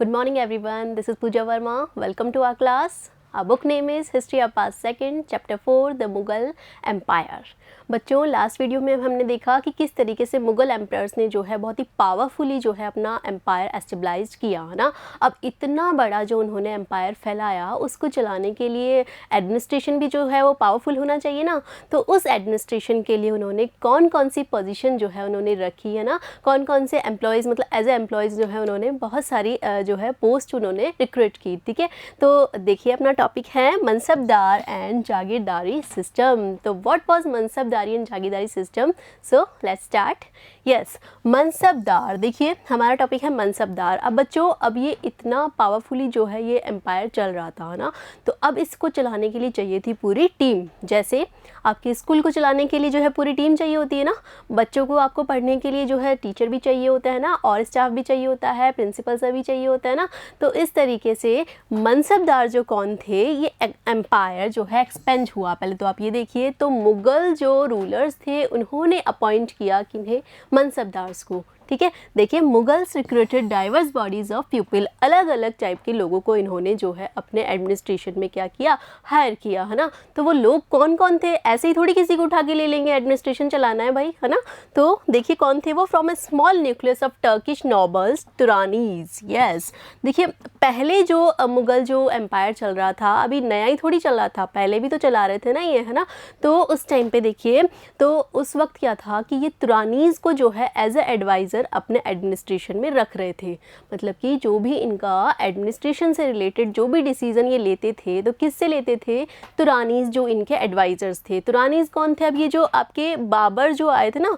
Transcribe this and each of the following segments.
Good morning everyone, this is Pooja Verma. Welcome to our class. Our book name is History of Past Second, Chapter 4, The Mughal Empire. बच्चों last video में हमने देखा कि किस तरीके से Mughal empires ने जो है बहुत ही पावरफुली जो है अपना एम्पायर एस्टेब्लाइज किया है ना। अब इतना बड़ा जो उन्होंने एम्पायर फैलाया उसको चलाने के लिए एडमिनिस्ट्रेशन भी जो है वो पावरफुल होना चाहिए ना। तो उस एडमिनिस्ट्रेशन के लिए उन्होंने कौन कौन सी पोजीशन जो है उन्होंने रखी है ना, कौन कौन से एम्प्लॉयज़ मतलब एज ए एम्प्लॉयज़ जो है उन्होंने बहुत सारी जो है पोस्ट उन्होंने रिक्रूट की। ठीक है, तो देखिए अपना टॉपिक है मनसबदार एंड जागीरदारी सिस्टम। तो what was mansabdari and jagirdari system? So let's start. Yes, mansabdar, देखिए हमारा टॉपिक है मनसबदार। अब बच्चों अब ये इतना पावरफुली जो है ये एम्पायर चल रहा था ना, तो अब इसको चलाने के लिए चाहिए थी पूरी टीम। जैसे आपके स्कूल को चलाने के लिए जो है पूरी टीम चाहिए होती है ना, बच्चों को आपको पढ़ने के लिए जो है टीचर भी चाहिए होता है ना, और स्टाफ भी चाहिए होता है, प्रिंसिपल सर भी चाहिए होता है ना। तो इस तरीके से मनसबदार जो कौन थे, ये एम्पायर जो है एक्सपेंड हुआ। पहले तो आप ये देखिए, तो मुग़ल जो रूलर्स थे उन्होंने अपॉइंट किया किन्हें, मनसबदार्स को। ठीक है, देखिए Mughals recruited diverse bodies of people, अलग अलग टाइप के लोगों को इन्होंने जो है अपने एडमिनिस्ट्रेशन में क्या किया, हायर किया है ना। तो वो लोग कौन कौन थे, ऐसे ही थोड़ी किसी को उठा के ले लेंगे, एडमिनिस्ट्रेशन चलाना है भाई, है ना। तो देखिए कौन थे वो, from a small nucleus of Turkish nobles Turanis. Yes, देखिए पहले जो मुग़ल जो एम्पायर चल रहा था, अभी नया ही थोड़ी चल रहा था, पहले भी तो चला रहे थे ना ये, है ना। तो उस टाइम पे देखिए, तो उस वक्त क्या था कि ये तुरानीज़ को जो है एज ए एडवाइज़र अपने एडमिनिस्ट्रेशन में रख रहे थे। मतलब कि जो भी इनका एडमिनिस्ट्रेशन से रिलेटेड जो भी डिसीजन ये लेते थे, तो किससे लेते थे, तुरानीज़ जो इनके एडवाइज़र्स थे। तुरानीज़ कौन थे, अब ये जो आपके बाबर जो आए थे ना,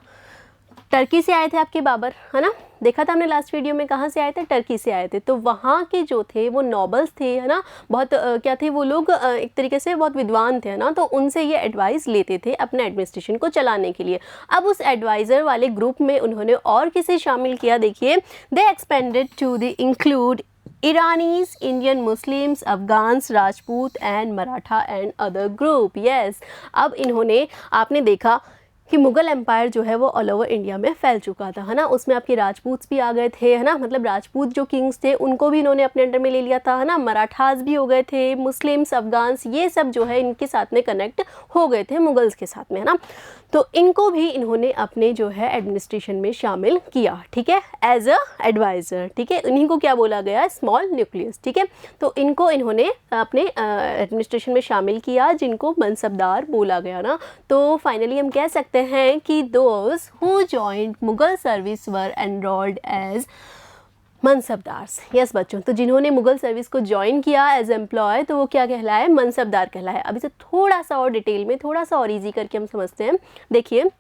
टर्की से आए थे आपके बाबर, है ना। देखा था हमने लास्ट वीडियो में, कहाँ से आए थे, टर्की से आए थे। तो वहाँ के जो थे वो नॉबल्स थे, है ना, बहुत क्या थे वो लोग, एक तरीके से बहुत विद्वान थे, है ना। तो उनसे ये एडवाइस लेते थे अपने एडमिनिस्ट्रेशन को चलाने के लिए। अब उस एडवाइज़र वाले ग्रुप में उन्होंने और किसे शामिल किया, देखिए, they expanded to the include Iranis, Indian Muslims, Afghans, Rajput and Maratha and other group. Yes, अब इन्होंने, आपने देखा कि मुग़ल एम्पायर जो है वो ऑल ओवर इंडिया में फैल चुका था, है ना। उसमें आपके राजपूत भी आ गए थे, है ना, मतलब राजपूत जो किंग्स थे उनको भी इन्होंने अपने अंडर में ले लिया था, है ना। मराठास भी हो गए थे, मुस्लिम्स, अफगान्स, ये सब जो है इनके साथ में कनेक्ट हो गए थे मुग़ल्स के साथ में, है ना। तो इनको भी इन्होंने अपने जो है एडमिनिस्ट्रेशन में शामिल किया, ठीक है, एज अ एडवाइज़र। ठीक है, इन्हीं को क्या बोला गया, स्मॉल न्यूक्लियस। ठीक है, तो इनको इन्होंने अपने एडमिनिस्ट्रेशन में शामिल किया, जिनको मनसबदार बोला गया ना। तो फाइनली हम कह सकते हैं कि those who joined Mughal service were enrolled as mansabdars. Yes बच्चों, तो जिन्होंने मुग़ल सर्विस को ज्वाइन किया एज एम्प्लॉय, तो वो क्या कहलाए, मनसबदार कहलाए। अभी से थोड़ा सा और डिटेल में, थोड़ा सा और इजी करके हम समझते हैं। देखिए,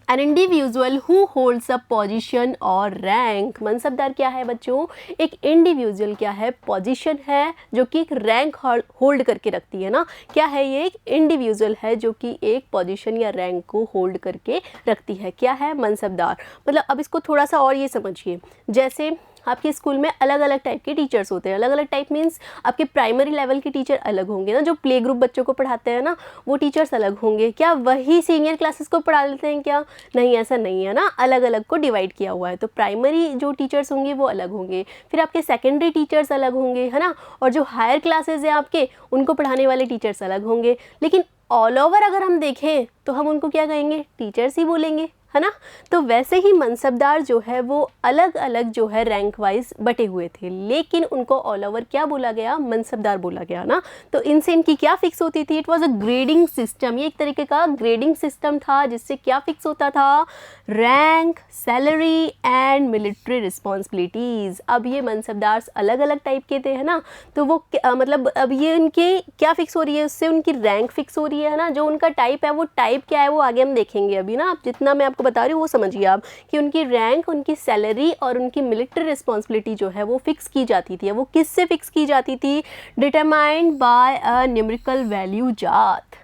an individual who holds a position और रैंक। मनसबदार क्या है बच्चों, एक इंडिविजुअल क्या है, पोजीशन है, जो कि एक रैंक होल्ड करके रखती है ना। क्या है ये, एक इंडिविजुअल है जो कि एक पोजीशन या रैंक को होल्ड करके रखती है। क्या है, मनसबदार। मतलब अब इसको थोड़ा सा और ये समझिए, जैसे आपके स्कूल में अलग अलग टाइप के टीचर्स होते हैं। अलग अलग टाइप मीन्स आपके प्राइमरी लेवल के टीचर अलग होंगे ना, जो प्ले ग्रुप बच्चों को पढ़ाते हैं ना, वो टीचर्स अलग होंगे। क्या वही सीनियर क्लासेस को पढ़ा लेते हैं क्या, नहीं, ऐसा नहीं है ना, अलग अलग को डिवाइड किया हुआ है। तो प्राइमरी जो टीचर्स होंगे वो अलग होंगे, फिर आपके सेकेंडरी टीचर्स अलग होंगे, है ना, और जो हायर क्लासेज है आपके, उनको पढ़ाने वाले टीचर्स अलग होंगे। लेकिन ऑल ओवर अगर हम देखें तो हम उनको क्या कहेंगे, टीचर्स ही बोलेंगे, है ना। तो वैसे ही मनसबदार जो है वो अलग अलग जो है रैंक वाइज बटे हुए थे, लेकिन उनको ऑल ओवर क्या बोला गया, मनसबदार बोला गया ना। तो इनसे इनकी क्या फिक्स होती थी, it was a grading system. ये एक तरीके का ग्रेडिंग सिस्टम था, जिससे क्या फिक्स होता था, rank, salary and military responsibilities. अब ये मनसबदार अलग अलग टाइप के थे, है ना। तो वो मतलब अब ये उनके क्या फिक्स हो रही है, उससे उनकी रैंक फिक्स हो रही है ना। जो उनका टाइप है, वो टाइप क्या है वो आगे हम देखेंगे। अभी ना आप जितना मैं आपको बता रही हूँ वो समझिए आप, कि उनकी रैंक, उनकी सैलरी और उनकी मिलिट्री रिस्पॉन्सिबिलिटी जो है वो फिक्स की जाती थी। वो किससे फिक्स की जाती थी, determined by a numerical value, जात।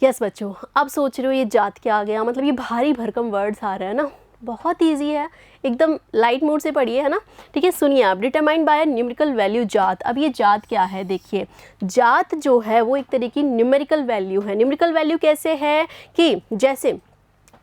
यस बच्चों, अब सोच रहे हो ये जात क्या आ गया, मतलब ये भारी भरकम वर्ड्स आ रहे हैं ना। बहुत ईजी है, एकदम लाइट मोड से पढ़िए, है ना। ठीक है, सुनिए आप, डिटरमाइंड बाय न्यूमेरिकल वैल्यू, जात। अब ये जात क्या है, देखिए, जात जो है वो एक तरह की न्यूमेरिकल वैल्यू है। न्यूमेरिकल वैल्यू कैसे है कि जैसे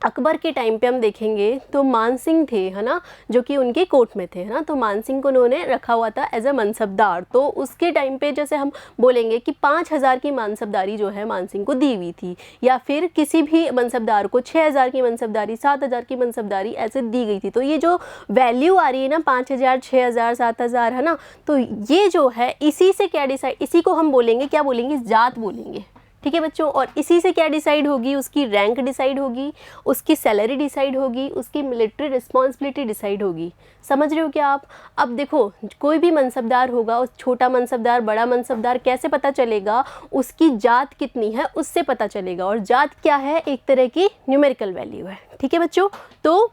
अकबर के टाइम पे हम देखेंगे तो मानसिंह थे, है ना, जो कि उनके कोर्ट में थे, है ना, तो मानसिंह को उन्होंने रखा हुआ था एज अ मनसबदार। तो उसके टाइम पे जैसे हम बोलेंगे कि 5,000 की मनसबदारी जो है मानसिंह को दी हुई थी, या फिर किसी भी मनसबदार को 6,000 की मनसबदारी, 7,000 की मनसबदारी ऐसे दी गई थी। तो ये जो वैल्यू आ रही है ना 5,000, 6,000, 7,000, है ना, तो ये जो है इसी से क्या डिसाइड, इसी को हम बोलेंगे, क्या बोलेंगे, जात बोलेंगे। ठीक है बच्चों, और इसी से क्या डिसाइड होगी, उसकी रैंक डिसाइड होगी, उसकी सैलरी डिसाइड होगी, उसकी मिलिट्री रिस्पॉन्सिबिलिटी डिसाइड होगी। समझ रहे हो क्या आप? अब देखो कोई भी मनसबदार होगा, उस छोटा मनसबदार, बड़ा मनसबदार, कैसे पता चलेगा, उसकी जात कितनी है उससे पता चलेगा। और जात क्या है, एक तरह की न्यूमेरिकल वैल्यू है। ठीक है बच्चों, तो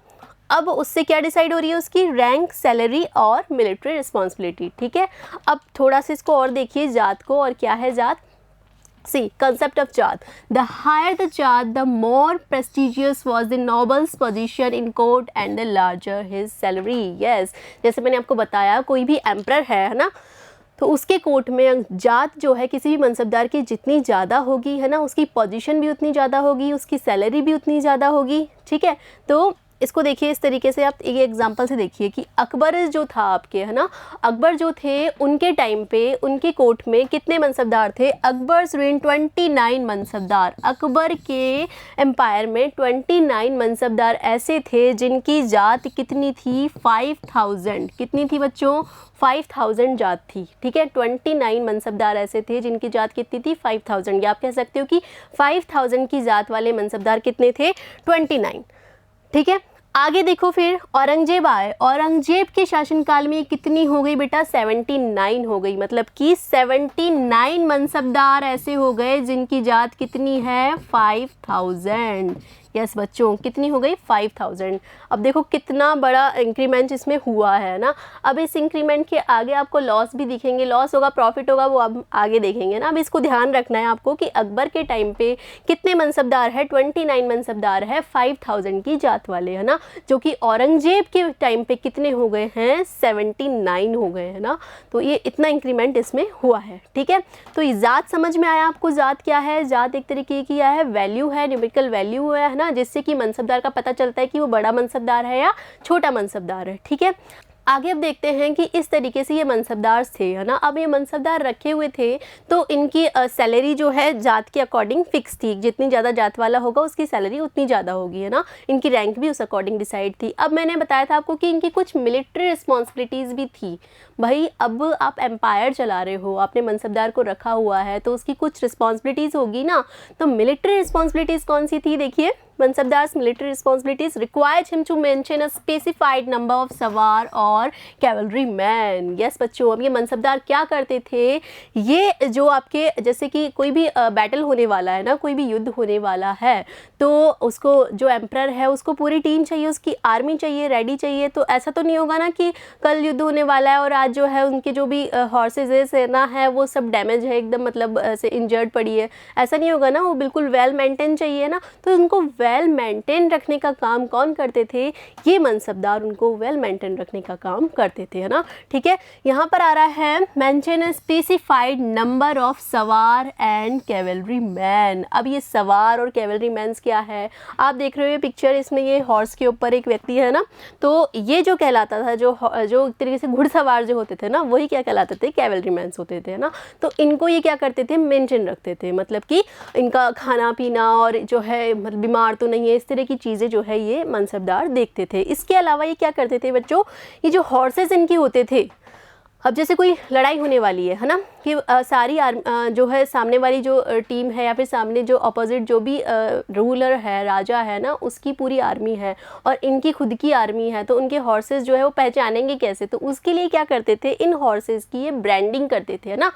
अब उससे क्या डिसाइड हो रही है, उसकी रैंक, सैलरी और मिलिट्री रिस्पॉन्सिबिलिटी। ठीक है, अब थोड़ा सा इसको और देखिए जात को, और क्या है जात। See, concept of Jat. The higher the Jat, the more prestigious was the noble's position in court and the larger his salary. Yes, जैसे मैंने आपको बताया, कोई भी एम्परर है ना, तो उसके कोर्ट में जात जो है किसी भी मनसबदार की जितनी ज़्यादा होगी, है ना, उसकी पोजीशन भी उतनी ज़्यादा होगी, उसकी सैलरी भी उतनी ज़्यादा होगी। ठीक है, तो इसको देखिए इस तरीके से, आप एक एग्जांपल से देखिए कि अकबर जो था आपके, है ना, अकबर जो थे उनके टाइम पे उनके कोर्ट में कितने मनसबदार थे, अकबर्स रेन 29 मनसबदार। अकबर के एम्पायर में 29 मनसबदार ऐसे थे जिनकी जात कितनी थी, 5,000। कितनी थी बच्चों, 5,000 जात थी। ठीक है, 29 मनसबदार ऐसे थे जिनकी जात कितनी थी, 5,000। या आप कह सकते हो कि 5,000 की जात वाले मनसबदार कितने थे, 29। ठीक है, आगे देखो फिर औरंगजेब आए। औरंगजेब के शासनकाल में कितनी हो गई बेटा, 79 हो गई। मतलब कि 79 मनसबदार ऐसे हो गए जिनकी जात कितनी है, 5,000। यस बच्चों, कितनी हो गई, 5,000। अब देखो कितना बड़ा इंक्रीमेंट इसमें हुआ है ना। अब इस इंक्रीमेंट के आगे आपको लॉस भी दिखेंगे, लॉस होगा, प्रॉफिट होगा, वो अब आगे देखेंगे ना। अब इसको ध्यान रखना है आपको कि अकबर के टाइम पे कितने मनसबदार है, 29 मनसबदार है 5,000 की जात वाले, है ना, जो कि औरंगजेब के टाइम पे कितने हो गए हैं, 79 हो गए, है ना। तो ये इतना इंक्रीमेंट इसमें हुआ है। ठीक है, तो ये जात समझ में आया आपको। जात क्या है, जात एक तरीके की क्या है, वैल्यू है, न्यूमेरिकल वैल्यू है ना, जिससे कि मनसबदार का पता चलता है कि वो बड़ा मनसबदार है या छोटा मनसबदार है। ठीक है, आगे अब देखते हैं कि इस तरीके से ये मनसबदार थे, है ना। अब ये मनसबदार रखे हुए थे तो इनकी सैलरी जो है जात के अकॉर्डिंग फिक्स थी। जितनी ज़्यादा जात वाला होगा उसकी सैलरी उतनी ज़्यादा होगी, है ना। इनकी रैंक भी उस अकॉर्डिंग डिसाइड थी। अब मैंने बताया था आपको कि इनकी कुछ मिलिट्री रिस्पॉन्सिबिलिटीज़ भी थी। भाई अब आप एम्पायर चला रहे हो, आपने मनसबदार को रखा हुआ है तो उसकी कुछ रिस्पॉन्सिबिलिटीज़ होगी ना। तो मिलिट्री रिस्पॉन्सिबिलिटीज़ कौन सी थी, देखिए, mansabdars military responsibilities required him to mention a specified number of sawar और कैवलरी मैन। यस बच्चों, अब ये मनसबदार क्या करते थे, ये जो आपके जैसे कि कोई भी बैटल होने वाला है ना, कोई भी युद्ध होने वाला है, तो उसको जो एम्परर है उसको पूरी टीम चाहिए, उसकी आर्मी चाहिए, रेडी चाहिए। तो ऐसा तो नहीं होगा ना कि कल युद्ध होने वाला है और आज जो है उनके जो भी हॉर्सेज है, सेना है, वो सब डैमेज है एकदम, मतलब ऐसे इंजर्ड पड़ी है, ऐसा नहीं होगा ना। वो बिल्कुल वेल मेंटेन चाहिए ना। तो उनको वेल मेंटेन रखने का काम कौन करते थे, ये मनसबदार उनको वेल मेंटेन रखने का काम करते थे, है ना। ठीक है, यहाँ पर आ रहा है mention a specified number of सवार एंड कैवलरी मैन। अब ये सवार और कैवलरी मैन क्या है, आप देख रहे हो पिक्चर, इसमें ये हॉर्स के ऊपर एक व्यक्ति है ना, तो ये जो कहलाता था, जो एक तरीके से घुड़सवार जो होते थे ना, वही क्या कहलाते थे, कैवलरी मैन होते थे, है ना। तो इनको ये क्या करते थे, मेंटेन रखते थे, मतलब कि इनका खाना पीना और जो है मतलब बीमार तो नहीं है, इस तरह की चीज़ें जो है ये मनसबदार देखते थे। इसके अलावा ये क्या करते थे बच्चों, ये जो हॉर्सेस इनके होते थे, अब जैसे कोई लड़ाई होने वाली है ना, कि सारी जो है सामने वाली जो टीम है या फिर सामने जो अपोजिट जो भी रूलर है, राजा है ना, उसकी पूरी आर्मी है और इनकी खुद की आर्मी है, तो उनके हॉर्सेस जो है वो पहचानेंगे कैसे। तो उसके लिए क्या करते थे, इन हॉर्सेस की ये ब्रांडिंग करते थे, है ना।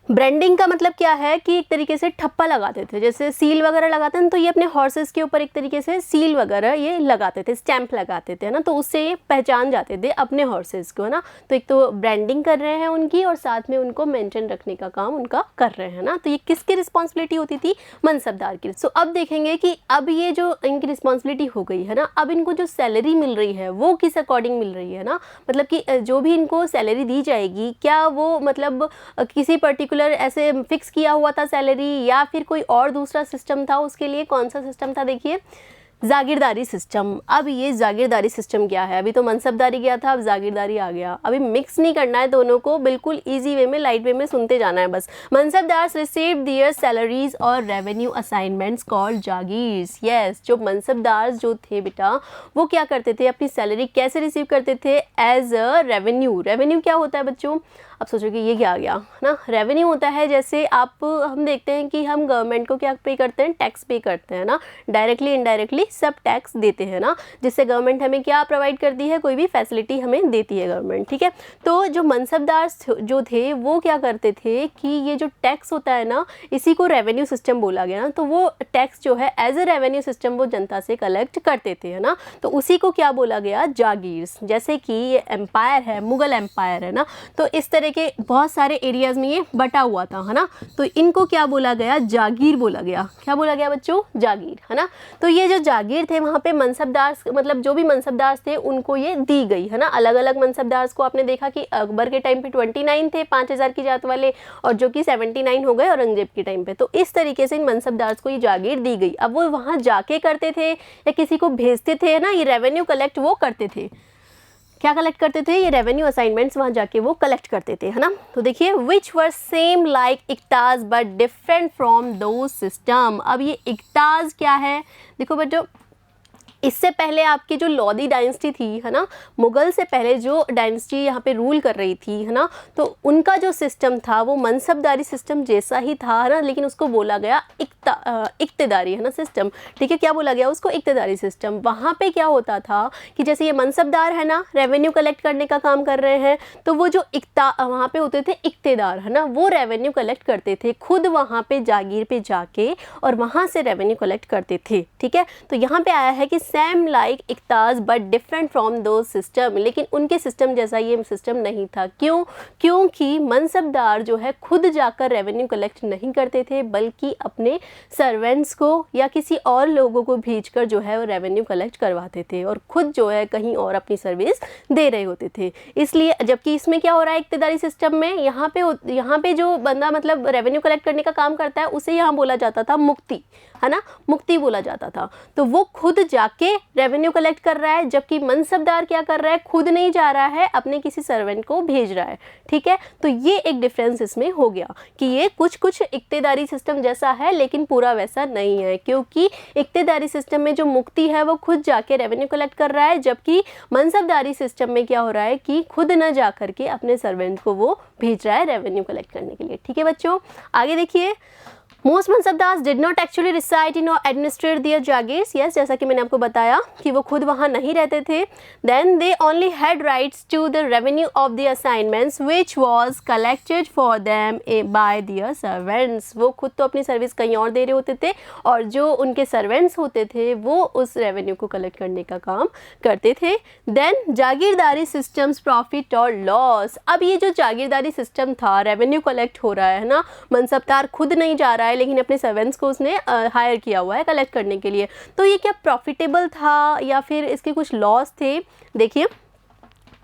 ब्रांडिंग का मतलब क्या है कि एक तरीके से ठप्पा लगाते थे, जैसे सील वगैरह लगाते हैं, तो ये अपने हॉर्सेस के ऊपर एक तरीके से सील वगैरह ये लगाते थे, स्टैंप लगाते थे, है ना। तो उससे ये पहचान जाते थे अपने हॉर्सेस को, है ना। तो एक तो ब्रांडिंग कर रहे हैं उनकी और साथ में उनको मेंटेन रखने का काम उनका कर रहे हैं ना। तो ये किसकी रिस्पॉन्सिबिलिटी होती थी, मनसबदार की। सो अब देखेंगे कि अब ये जो इनकी रिस्पॉन्सिबिलिटी हो गई है ना, अब इनको जो सैलरी मिल रही है वो किस अकॉर्डिंग मिल रही है ना, मतलब कि जो भी इनको सैलरी दी जाएगी, क्या वो मतलब किसी पर्टिकुलर ऐसे फिक्स किया हुआ था सैलरी, या फिर कोई और दूसरा सिस्टम था उसके लिए। कौन सा सिस्टम था, देखिए, जागीरदारी सिस्टम। अब ये जागीरदारी सिस्टम क्या है, अभी तो मनसबदारी गया था, अब जागीरदारी आ गया। अभी मिक्स नहीं करना है दोनों को, बिल्कुल इजी वे में, लाइट वे में सुनते जाना है बस। मनसबदार्स रिसीव्ड देयर सैलरीज और revenue assignments called jagirs. Yes, जो मनसबदार्स जो थे बेटा वो क्या करते थे, अपनी सैलरी कैसे रिसीव करते थे, एज अ रेवेन्यू। रेवेन्यू क्या होता है बच्चों, अब सोचो कि ये क्या आ गया ना, रेवेन्यू होता है जैसे आप, हम देखते हैं कि हम गवर्नमेंट को क्या पे करते हैं, टैक्स पे करते हैं ना, डायरेक्टली इनडायरेक्टली सब टैक्स देते हैं ना, जिससे गवर्नमेंट हमें क्या प्रोवाइड करती है, कोई भी फैसिलिटी हमें देती है गवर्नमेंट, ठीक है। तो जो मनसबदार जो थे वो क्या करते थे कि ये जो टैक्स होता है ना, इसी को रेवेन्यू सिस्टम बोला गया ना, तो वो टैक्स जो है एज अ रेवेन्यू सिस्टम वो जनता से कलेक्ट करते थे, है ना, तो उसी को क्या बोला गया, जागीर्स। जैसे कि ये एम्पायर है, मुगल एम्पायर है ना, तो इस तरह के बहुत सारे एरियाज में ये बटा हुआ था, है ना, तो इनको क्या बोला गया, जागीर बोला गया। क्या बोला गया बच्चों, जागीर, है ना। तो ये जो जागीर थे वहाँ पे मनसबदार, मतलब जो भी मनसबदार थे उनको ये दी गई, है ना। अलग अलग मनसबदार को आपने देखा कि अकबर के टाइम पे 29 थे 5000 की जात वाले, और जो कि 79 हो गए औरंगजेब के टाइम पे। तो इस तरीके से इन मनसबदार को ये जागीर दी गई। अब वो वहाँ जाके करते थे या किसी को भेजते थे ना, ये रेवेन्यू कलेक्ट वो करते थे। क्या कलेक्ट करते थे, ये रेवेन्यू असाइनमेंट्स वहाँ जाके वो कलेक्ट करते थे, है ना। तो देखिए, which were same like iqtas but different from those system. अब ये इक्ताज क्या है, देखो बच्चों, इससे पहले आपकी जो लोधी डायनेस्टी थी, है ना, मुगल से पहले जो डायनेस्टी यहाँ पे रूल कर रही थी, है ना, तो उनका जो सिस्टम था वो मनसबदारी सिस्टम जैसा ही था, है ना, लेकिन उसको बोला गया इक्तदारी, है ना, सिस्टम, ठीक है। क्या बोला गया उसको, इक्तदारी सिस्टम। वहाँ पे क्या होता था कि जैसे ये मनसबदार है ना, रेवेन्यू कलेक्ट करने का काम कर रहे हैं, तो वो जो वहाँ पे होते थे इक्तेदार, है ना, वो रेवेन्यू कलेक्ट करते थे खुद वहाँ पे जागीर पे जाके, और वहाँ से रेवेन्यू कलेक्ट करते थे, ठीक है। तो यहाँ पे आया है कि same like iqtas but different from those system, लेकिन उनके सिस्टम जैसा ये सिस्टम नहीं था। क्यों, क्योंकि मनसबदार जो है खुद जाकर रेवेन्यू कलेक्ट नहीं करते थे, बल्कि अपने सर्वेंट्स को या किसी और लोगों को भेजकर जो है वो रेवेन्यू कलेक्ट करवाते थे, और खुद जो है कहीं और अपनी सर्विस दे रहे होते थे। इसलिए जबकि इसमें क्या हो रहा है, इक्तदारी सिस्टम में यहाँ पे जो बंदा मतलब रेवेन्यू कलेक्ट करने का काम करता है उसे यहाँ बोला जाता था मुक्ति, है ना, मुक्ति बोला जाता था। तो वो खुद जाके रेवेन्यू कलेक्ट कर रहा है, जबकि मनसबदार क्या कर रहा है, खुद नहीं जा रहा है, अपने किसी सर्वेंट को भेज रहा है, ठीक है। तो ये एक डिफरेंस इसमें हो गया कि ये कुछ इक्तेदारी सिस्टम जैसा है, लेकिन पूरा वैसा नहीं है, क्योंकि इक्तेदारी सिस्टम में जो मुक्ति है वो खुद जाके रेवेन्यू कलेक्ट कर रहा है, जबकि मनसबदारी सिस्टम में क्या हो रहा है कि खुद न जा करके अपने सर्वेंट को वो भेज रहा है रेवेन्यू कलेक्ट करने के लिए, ठीक है बच्चों। आगे देखिए, most mansabdars did not actually reside in or administrate their jagirs. Yes, जैसा कि मैंने आपको बताया कि वो खुद वहाँ नहीं रहते थे। Then they only had rights to the revenue of the assignments which was collected for them by their servants. वो खुद तो अपनी सर्विस कहीं और दे रहे होते थे, और जो उनके सर्वेंट्स होते थे वो उस रेवेन्यू को कलेक्ट करने का काम करते थे। देन जागीरदारी सिस्टम्स प्रॉफिट और लॉस। अब ये जो जागीरदारी सिस्टम था, रेवेन्यू कलेक्ट हो रहा है ना, मनसबदार खुद नहीं जा रहा है, लेकिन अपने सर्वेंट्स को उसने हायर किया हुआ है कलेक्ट करने के लिए। तो ये क्या प्रॉफिटेबल था या फिर इसके कुछ लॉस थे। देखिए,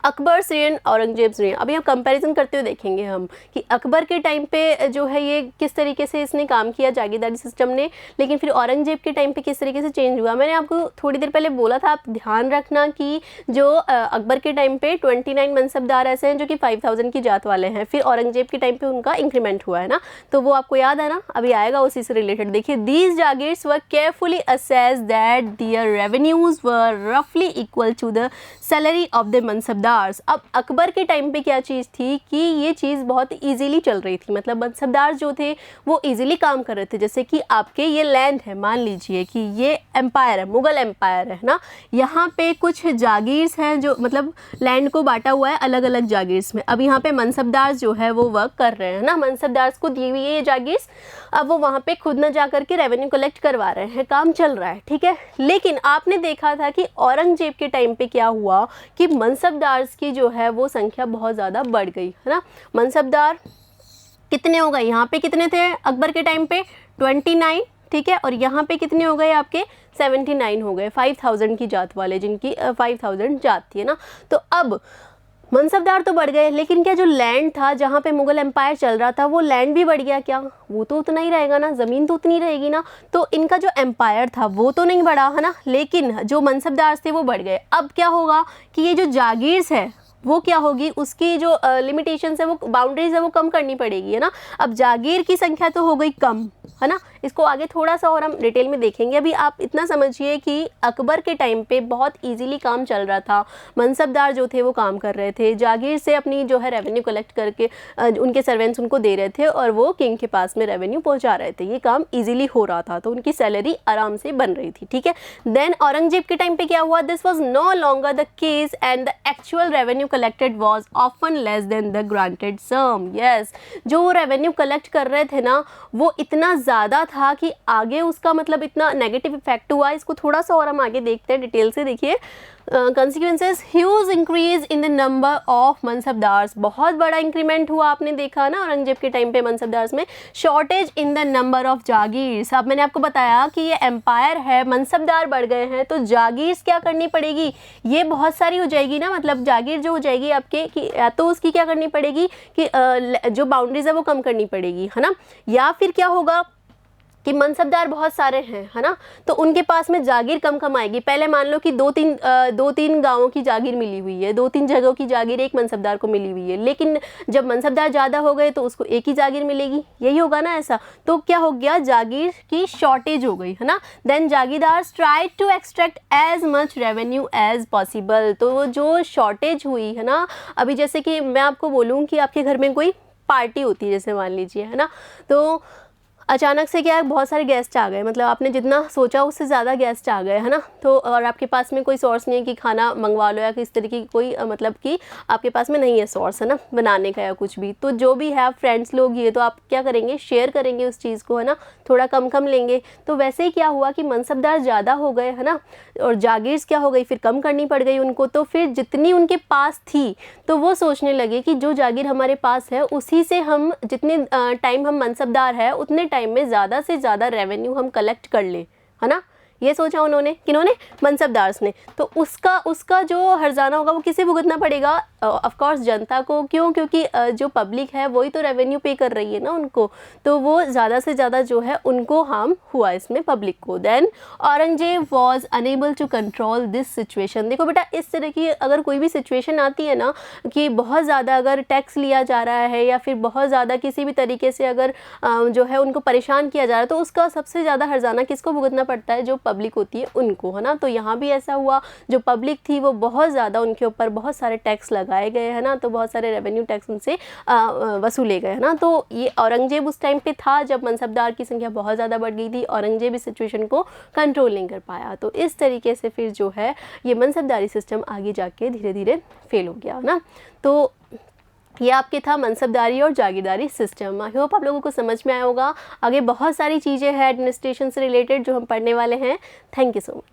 अकबर रेन, औरंगजेब रेन, अभी हम कंपैरिजन करते हुए देखेंगे हम कि अकबर के टाइम पे जो है ये किस तरीके से इसने काम किया जागीरदारी सिस्टम ने, लेकिन फिर औरंगजेब के टाइम पे किस तरीके से चेंज हुआ। मैंने आपको थोड़ी देर पहले बोला था, आप ध्यान रखना कि जो अकबर के टाइम पे 29 मनसबदार ऐसे हैं जो कि 5000 की जात वाले हैं, फिर औरंगजेब के टाइम पे उनका इंक्रीमेंट हुआ है ना, तो वो आपको याद है ना, अभी आएगा उसी से रिलेटेड। देखिए, these jagirs were carefully assess that their revenues were रफली equal to the salary of the mansabdar. अब अकबर के टाइम पे क्या चीज़ थी कि ये चीज़ बहुत इजीली चल रही थी, मतलब मनसबदार जो थे वो इजीली काम कर रहे थे। जैसे कि आपके ये लैंड है, मान लीजिए कि ये एम्पायर है, मुगल एम्पायर है ना, यहाँ पे कुछ जागीर्स हैं जो मतलब लैंड को बांटा हुआ है अलग अलग जागीर्स में। अब यहाँ पे मनसबदार जो है वो वर्क कर रहे हैं ना, मनसबदार को दी हुई है ये जागीर्स, अब वो वहाँ पे खुद न जा करके रेवेन्यू कलेक्ट करवा रहे हैं, काम चल रहा है, ठीक है। लेकिन आपने देखा था कि औरंगजेब के टाइम पे क्या हुआ कि मनसबदार की जो है वो संख्या बहुत ज़्यादा बढ़ गई, है ना। मनसबदार कितने हो गए, यहाँ पे कितने थे अकबर के टाइम पे 29, ठीक है, और यहाँ पे कितने हो गए आपके 79 हो गए, 5000 की जात वाले, जिनकी 5000 जात थी, है ना। तो अब मनसबदार तो बढ़ गए, लेकिन क्या जो लैंड था जहाँ पे मुगल एम्पायर चल रहा था वो लैंड भी बढ़ गया क्या? वो तो उतना ही रहेगा ना, ज़मीन तो उतनी रहेगी ना। तो इनका जो एम्पायर था वो तो नहीं बढ़ा है ना, लेकिन जो मनसबदार थे वो बढ़ गए। अब क्या होगा कि ये जो जागीर्स है वो क्या होगी, उसकी जो लिमिटेशंस है, वो बाउंड्रीज है, वो कम करनी पड़ेगी, है ना। अब जागीर की संख्या तो हो गई कम, है ना। इसको आगे थोड़ा सा और हम डिटेल में देखेंगे। अभी आप इतना समझिए कि अकबर के टाइम पे बहुत इजीली काम चल रहा था। मनसबदार जो थे वो काम कर रहे थे, जागीर से अपनी जो है रेवेन्यू कलेक्ट करके उनके सर्वेंट्स उनको दे रहे थे और वो किंग के पास में रेवेन्यू पहुंचा रहे थे। ये काम इजीली हो रहा था, तो उनकी सैलरी आराम से बन रही थी, ठीक है। देन औरंगजेब के टाइम पे क्या हुआ, this was no longer the case and the actual revenue collected was often less than the granted sum. Yes, जो वो रेवेन्यू कलेक्ट कर रहे थे ना वो इतना ज़्यादा था कि आगे उसका मतलब इतना नेगेटिव इफेक्ट हुआ। इसको थोड़ा सा और हम आगे देखते हैं, डिटेल से देखिए। Consequences, huge increase in the number of mansabdars, बहुत बड़ा इंक्रीमेंट हुआ, आपने देखा ना औरंगजेब के टाइम पे मनसबदार्स में। Shortage in the number of jagirs, अब मैंने आपको बताया कि ये एम्पायर है, मनसबदार बढ़ गए हैं, तो जागीर्स क्या करनी पड़ेगी, ये बहुत सारी हो जाएगी ना। मतलब जागीर जो हो जाएगी आपके कि या तो उसकी क्या करनी पड़ेगी कि जो बाउंड्रीज है वो कम करनी पड़ेगी, है ना। या फिर क्या होगा कि मनसबदार बहुत सारे हैं, है ना, तो उनके पास में जागीर कम कम आएगी। पहले मान लो कि दो तीन गांवों की जागीर मिली हुई है, 2-3 जगहों की जागीर एक मनसबदार को मिली हुई है, लेकिन जब मनसबदार ज़्यादा हो गए तो उसको एक ही जागीर मिलेगी, यही होगा ना ऐसा। तो क्या हो गया, जागीर की शॉर्टेज हो गई, है ना। Then jagirdar try to extract as much revenue as possible, तो जो शॉर्टेज हुई है ना, अभी जैसे कि मैं आपको बोलूँ कि आपके घर में कोई पार्टी होती है, जैसे मान लीजिए, है ना, तो अचानक से क्या है, बहुत सारे गेस्ट आ गए, मतलब आपने जितना सोचा उससे ज़्यादा गेस्ट आ गए, है ना। तो और आपके पास में कोई सोर्स नहीं है कि खाना मंगवा लो या किस तरीके की कोई मतलब कि आपके पास में नहीं है सोर्स, है ना, बनाने का या कुछ भी। तो जो भी है फ्रेंड्स लोग ये तो आप क्या करेंगे, शेयर करेंगे उस चीज़ को, है ना, थोड़ा कम कम लेंगे। तो वैसे ही क्या हुआ कि मनसबदार ज़्यादा हो गए, है ना, और जागीर्स क्या हो गई, फिर कम करनी पड़ गई उनको। तो फिर जितनी उनके पास थी तो वो सोचने लगे कि जो जागीर हमारे पास है उसी से हम जितने टाइम हम मनसबदार है उतने टाइम में ज़्यादा से ज़्यादा रेवेन्यू हम कलेक्ट कर लें, है ना। ये सोचा उन्होंने, किन्होंने, मनसबदार्स ने। तो उसका जो हर्जाना होगा वो किसे भुगतना पड़ेगा, ऑफ कोर्स जनता को। क्यों, क्योंकि जो पब्लिक है वही तो रेवेन्यू पे कर रही है ना उनको, तो वो ज़्यादा से ज़्यादा जो है उनको हार्म हुआ इसमें, पब्लिक को। Then Aurangzeb was unable to control this situation. देखो बेटा, इस तरह की अगर कोई भी सिचुएशन आती है ना कि बहुत ज़्यादा अगर टैक्स लिया जा रहा है या फिर बहुत ज़्यादा किसी भी तरीके से अगर जो है उनको परेशान किया जा रहा है, तो उसका सबसे ज़्यादा हर्जाना किसको भुगतना पड़ता है, जो पब्लिक होती है उनको, है ना। तो यहाँ भी ऐसा हुआ, जो पब्लिक थी वो बहुत ज़्यादा, उनके ऊपर बहुत सारे टैक्स लगाए गए, है ना, तो बहुत सारे रेवेन्यू टैक्स उनसे वसूले गए, है ना। तो ये औरंगजेब उस टाइम पे था जब मनसबदार की संख्या बहुत ज़्यादा बढ़ गई थी। औरंगजेब इस सिचुएशन को कंट्रोल नहीं कर पाया, तो इस तरीके से फिर जो है ये मनसबदारी सिस्टम आगे जाके धीरे धीरे फेल हो गया, है ना। तो ये आपके था मनसबदारी और जागीरदारी सिस्टम। आई होप आप लोगों को समझ में आया होगा। आगे बहुत सारी चीज़ें हैं एडमिनिस्ट्रेशन से रिलेटेड जो हम पढ़ने वाले हैं। Thank you so much.